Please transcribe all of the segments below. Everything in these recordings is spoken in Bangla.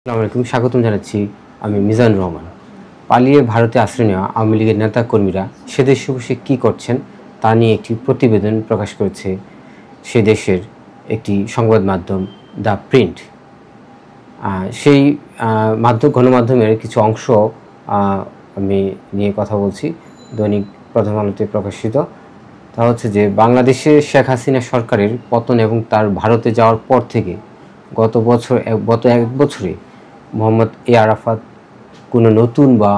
আসসালামু আলাইকুম, স্বাগতম জানাচ্ছি। আমি মিজানুর রহমান। পালিয়ে ভারতে আশ্রয় নেওয়া আওয়ামী লীগের নেতাকর্মীরা সে দেশে বসে কী করছেন তা নিয়ে একটি প্রতিবেদন প্রকাশ করেছে সে দেশের একটি সংবাদ মাধ্যম দ্য প্রিন্ট। সেই গণমাধ্যমের কিছু অংশ আমি নিয়ে কথা বলছি। দৈনিক প্রথম আলোতে প্রকাশিত। তা হচ্ছে যে বাংলাদেশে শেখ হাসিনা সরকারের পতন এবং তার ভারতে যাওয়ার পর থেকে গত এক বছরে মোহাম্মদ আরাফাত কোনো নতুন বা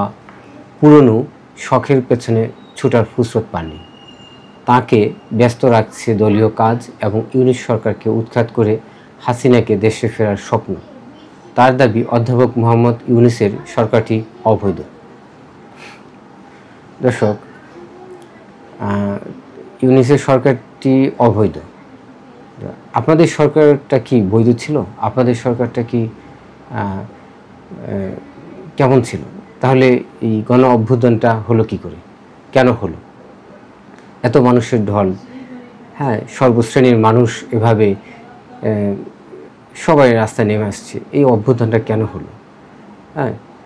পুরনো শখের পেছনে ছুটার ফুরসত পাননি। তাকে ব্যস্ত রাখছে দলীয় কাজ এবং ইউনিট সরকারকে উৎখাত করে হাসিনাকে দেশে ফেরার স্বপ্ন। তার দাবি অধ্যাপক মোহাম্মদ ইউনূসের সরকারটি অবৈধ। দর্শক, ইউনূসের সরকারটি অবৈধ। আপনাদের সরকারটা কি বৈধ ছিল? আপনাদের সরকারটা কি কেমন ছিল? তাহলে এই গণ অভ্যুত্থানটা হলো কি করে? কেন হলো? এত মানুষের ঢল, সর্বশ্রেণীর মানুষ এভাবে সবাই রাস্তায় নেমে আসছে, এই অভ্যুত্থানটা কেন হলো?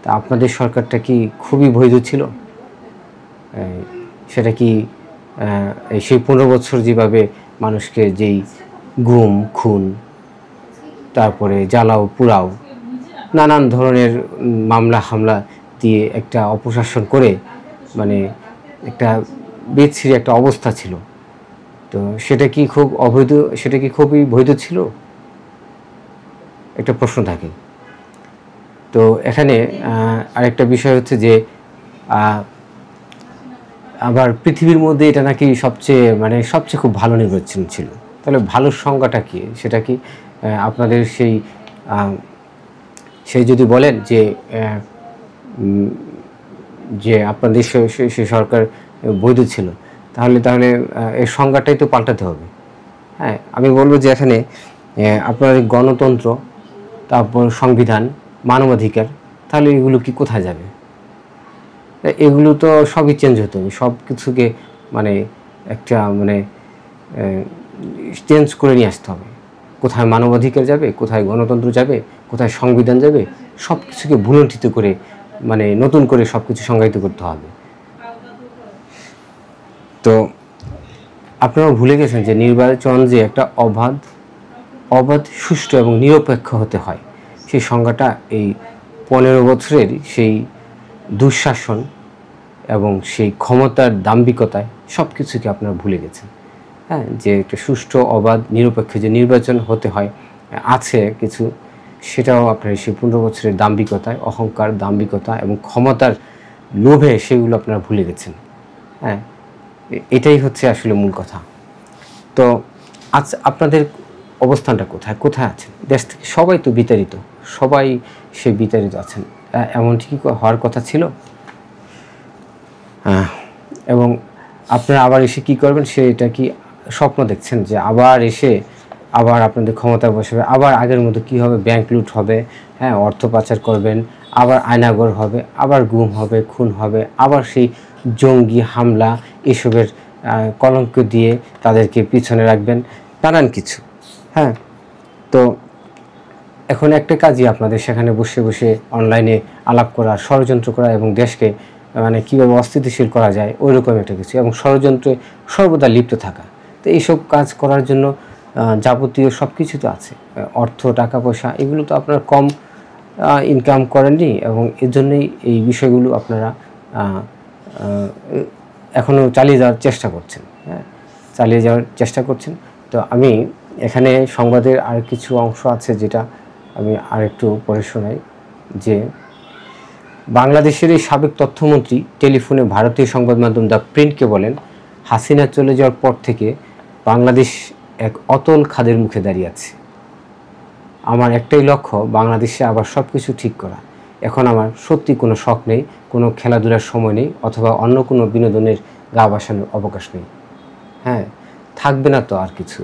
তা আপনাদের সরকারটা কি খুবই বৈধ ছিল? সেটা কি সেই 15 বছর যেভাবে মানুষকে যেই গুম খুন, তারপরে জ্বালাও পোড়াও, নানান ধরনের মামলা হামলা দিয়ে একটা অপশাসন করে মানে একটা বিচ্ছিরি একটা অবস্থা ছিল, তো সেটা কি খুব অবৈধ? সেটা কি খুবই বৈধ ছিল? একটা প্রশ্ন থাকে। তো এখানে আরেকটা বিষয় হচ্ছে যে আবার পৃথিবীর মধ্যে এটা নাকি সবচেয়ে খুব ভালো নির্বাচন ছিল। তাহলে ভালোর সংজ্ঞাটা কি? সেটা কি আপনাদের সেই যদি বলেন যে আপনাদের সেই সরকার বৈধ ছিল, তাহলে এর সংজ্ঞাটাই তো পাল্টাতে হবে। আমি বলবো যে এখানে আপনার গণতন্ত্র, তারপর সংবিধান, মানবাধিকার, তাহলে এগুলো কি কোথায় যাবে? এগুলো তো সবই চেঞ্জ হতে হবে। সব কিছুকে একটা চেঞ্জ করে নিয়ে আসতে হবে। কোথায় মানবাধিকার যাবে, কোথায় গণতন্ত্র যাবে, কোথায় সংবিধান যাবে, সব কিছুকে ভুলুণ্ঠিত করে নতুন করে সব কিছু সংজ্ঞায়িত করতে হবে। তো আপনারা ভুলে গেছেন যে নির্বাচন যে একটা অবাধ, সুষ্ঠু এবং নিরপেক্ষ হতে হয়, সেই সংজ্ঞাটা এই 15 বছরের সেই দুঃশাসন এবং সেই ক্ষমতার দাম্ভিকতায় সব কিছুকে আপনারা ভুলে গেছেন। যে একটা সুষ্ঠু, অবাধ, নিরপেক্ষ যে নির্বাচন হতে হয় আছে কিছু, সেটাও আপনার সেই 15 বছরের দাম্ভিকতায়, অহংকার, দাম্ভিকতা এবং ক্ষমতার লোভে সেগুলো আপনারা ভুলে গেছেন। এটাই হচ্ছে আসলে মূল কথা। তো আজ আপনাদের অবস্থানটা কোথায় আছেন? দেশ থেকে সবাই তো বিতাড়িত, সবাই সে বিতাড়িত আছেন। এমনটি কি হওয়ার কথা ছিল? এবং আপনারা আবার এসে কি করবেন, সেটা কি স্বপ্ন দেখছেন যে আবার আপনাদের ক্ষমতা বসাবে, আবার আগের মতো কি হবে? ব্যাংক লুট হবে, অর্থ পাচার করবেন, আবার আয়নাঘর হবে, আবার গুম হবে, খুন হবে, আবার সেই জঙ্গি হামলা এসবের কলঙ্ক দিয়ে তাদেরকে পিছনে রাখবেন, নানান কিছু। তো এখন একটা কাজই আপনাদের সেখানে বসে বসে অনলাইনে আলাপ করা, ষড়যন্ত্র করা এবং দেশকে কীভাবে অস্থিতিশীল করা যায় ওইরকম একটা কিছু, এবং ষড়যন্ত্রে সর্বদা লিপ্ত থাকা। তো এইসব কাজ করার জন্য যাবতীয় সব কিছু তো আছে, অর্থ, টাকা পয়সা, এগুলো তো আপনারা কম ইনকাম করেননি, এবং এর জন্যই এই বিষয়গুলো আপনারা এখনও চালিয়ে যাওয়ার চেষ্টা করছেন। তো আমি এখানে সংবাদের আর কিছু অংশ আছে যেটা আমি আরেকটু পড়ে শোনাই। যে বাংলাদেশের এই সাবেক তথ্যমন্ত্রী টেলিফোনে ভারতীয় সংবাদ মাধ্যম দ্য প্রিন্টকে বলেন, হাসিনা চলে যাওয়ার পর থেকে বাংলাদেশ এক অতল খাদের মুখে দাঁড়িয়ে আছে। আমার একটাই লক্ষ্য, বাংলাদেশে আবার সব কিছু ঠিক করা। এখন আমার সত্যি কোনো শখ নেই, কোনো খেলাধুলার সময় নেই, অথবা অন্য কোনো বিনোদনের গা ভাসানোর অবকাশ নেই। থাকবে না তো আর কিছু,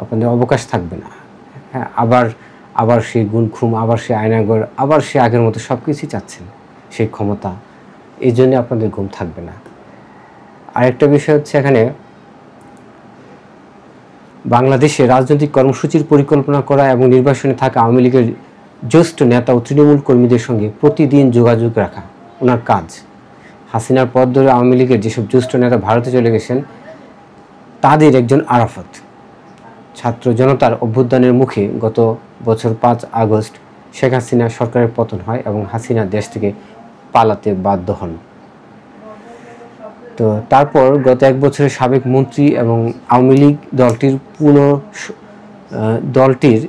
আপনাদের অবকাশ থাকবে না। আবার সেই গুণখুম, আবার সেই আয়নাঘর, আবার সে আগের মতো সব কিছুই চাচ্ছেন, সেই ক্ষমতা। এই জন্যে আপনাদের ঘুম থাকবে না। আরেকটা বিষয় হচ্ছে, এখানে বাংলাদেশে রাজনৈতিক কর্মসূচির পরিকল্পনা করা এবং নির্বাসনে থাকা আওয়ামী লীগের জ্যেষ্ঠ নেতা ও তৃণমূল কর্মীদের সঙ্গে প্রতিদিন যোগাযোগ রাখা ওনার কাজ। হাসিনার পথ ধরে আওয়ামী লীগের যেসব জ্যেষ্ঠ নেতা ভারতে চলে গেছেন তাদের একজন আরাফাত। ছাত্র জনতার অভ্যুত্থানের মুখে গত বছর 5 আগস্ট শেখ হাসিনা সরকারের পতন হয় এবং হাসিনা দেশ থেকে পালাতে বাধ্য হন। তো তারপর গত 1 বছরের সাবেক মন্ত্রী এবং আওয়ামী লীগ দলটির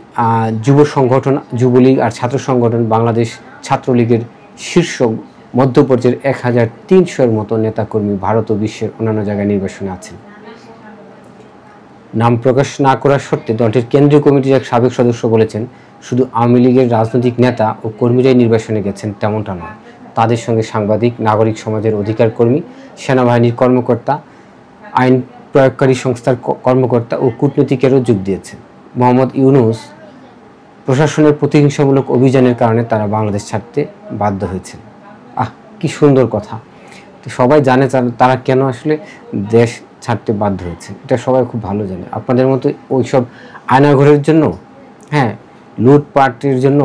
যুব সংগঠন যুবলীগ আর ছাত্র সংগঠন বাংলাদেশ ছাত্রলীগের শীর্ষ মধ্যপর্যায়ের 1300-এর মতো নেতাকর্মী ভারত ও বিশ্বের অন্যান্য জায়গায় নির্বাসনে আছেন। নাম প্রকাশ না করার সত্ত্বে দলটির কেন্দ্রীয় কমিটির এক সাবেক সদস্য বলেছেন, শুধু আওয়ামী লীগের রাজনৈতিক নেতা ও কর্মীরাই নির্বাসনে গেছেন তেমনটা নয়, তাদের সঙ্গে সাংবাদিক, নাগরিক সমাজের অধিকার কর্মী, সেনাবাহিনীর কর্মকর্তা, আইন প্রয়োগকারী সংস্থার কর্মকর্তা ও কূটনীতিকেরও যোগ দিয়েছেন। মোহাম্মদ ইউনূস প্রশাসনের প্রতিহিংসামূলক অভিযানের কারণে তারা বাংলাদেশ ছাড়তে বাধ্য হয়েছেন। কি সুন্দর কথা। তো সবাই জানে তারা কেন আসলে দেশ ছাড়তে বাধ্য হয়েছে, এটা সবাই খুব ভালো জানে। আপনাদের মতো ওইসব আয়নাঘরের জন্য, লুটপাটের জন্য,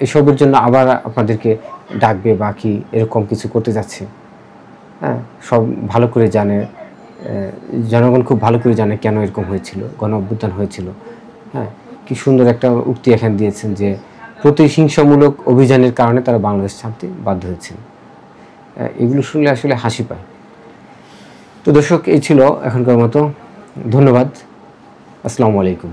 এসবের জন্য আবার আপনাদেরকে ডাকবে বা কি এরকম কিছু করতে যাচ্ছে। সব ভালো করে জানে, জনগণ খুব ভালো করে জানে কেন এরকম হয়েছিল, গণ অভ্যুত্থান হয়েছিল। কি সুন্দর একটা উক্তি এখানে দিয়েছেন যে প্রতিহিংসামূলক অভিযানের কারণে তারা বাংলাদেশ ছাড়তে বাধ্য হয়েছেন। এগুলো শুনলে আসলে হাসি পায়। তো দর্শক, এই ছিল এখনকার মতো। ধন্যবাদ। আসসালামু আলাইকুম।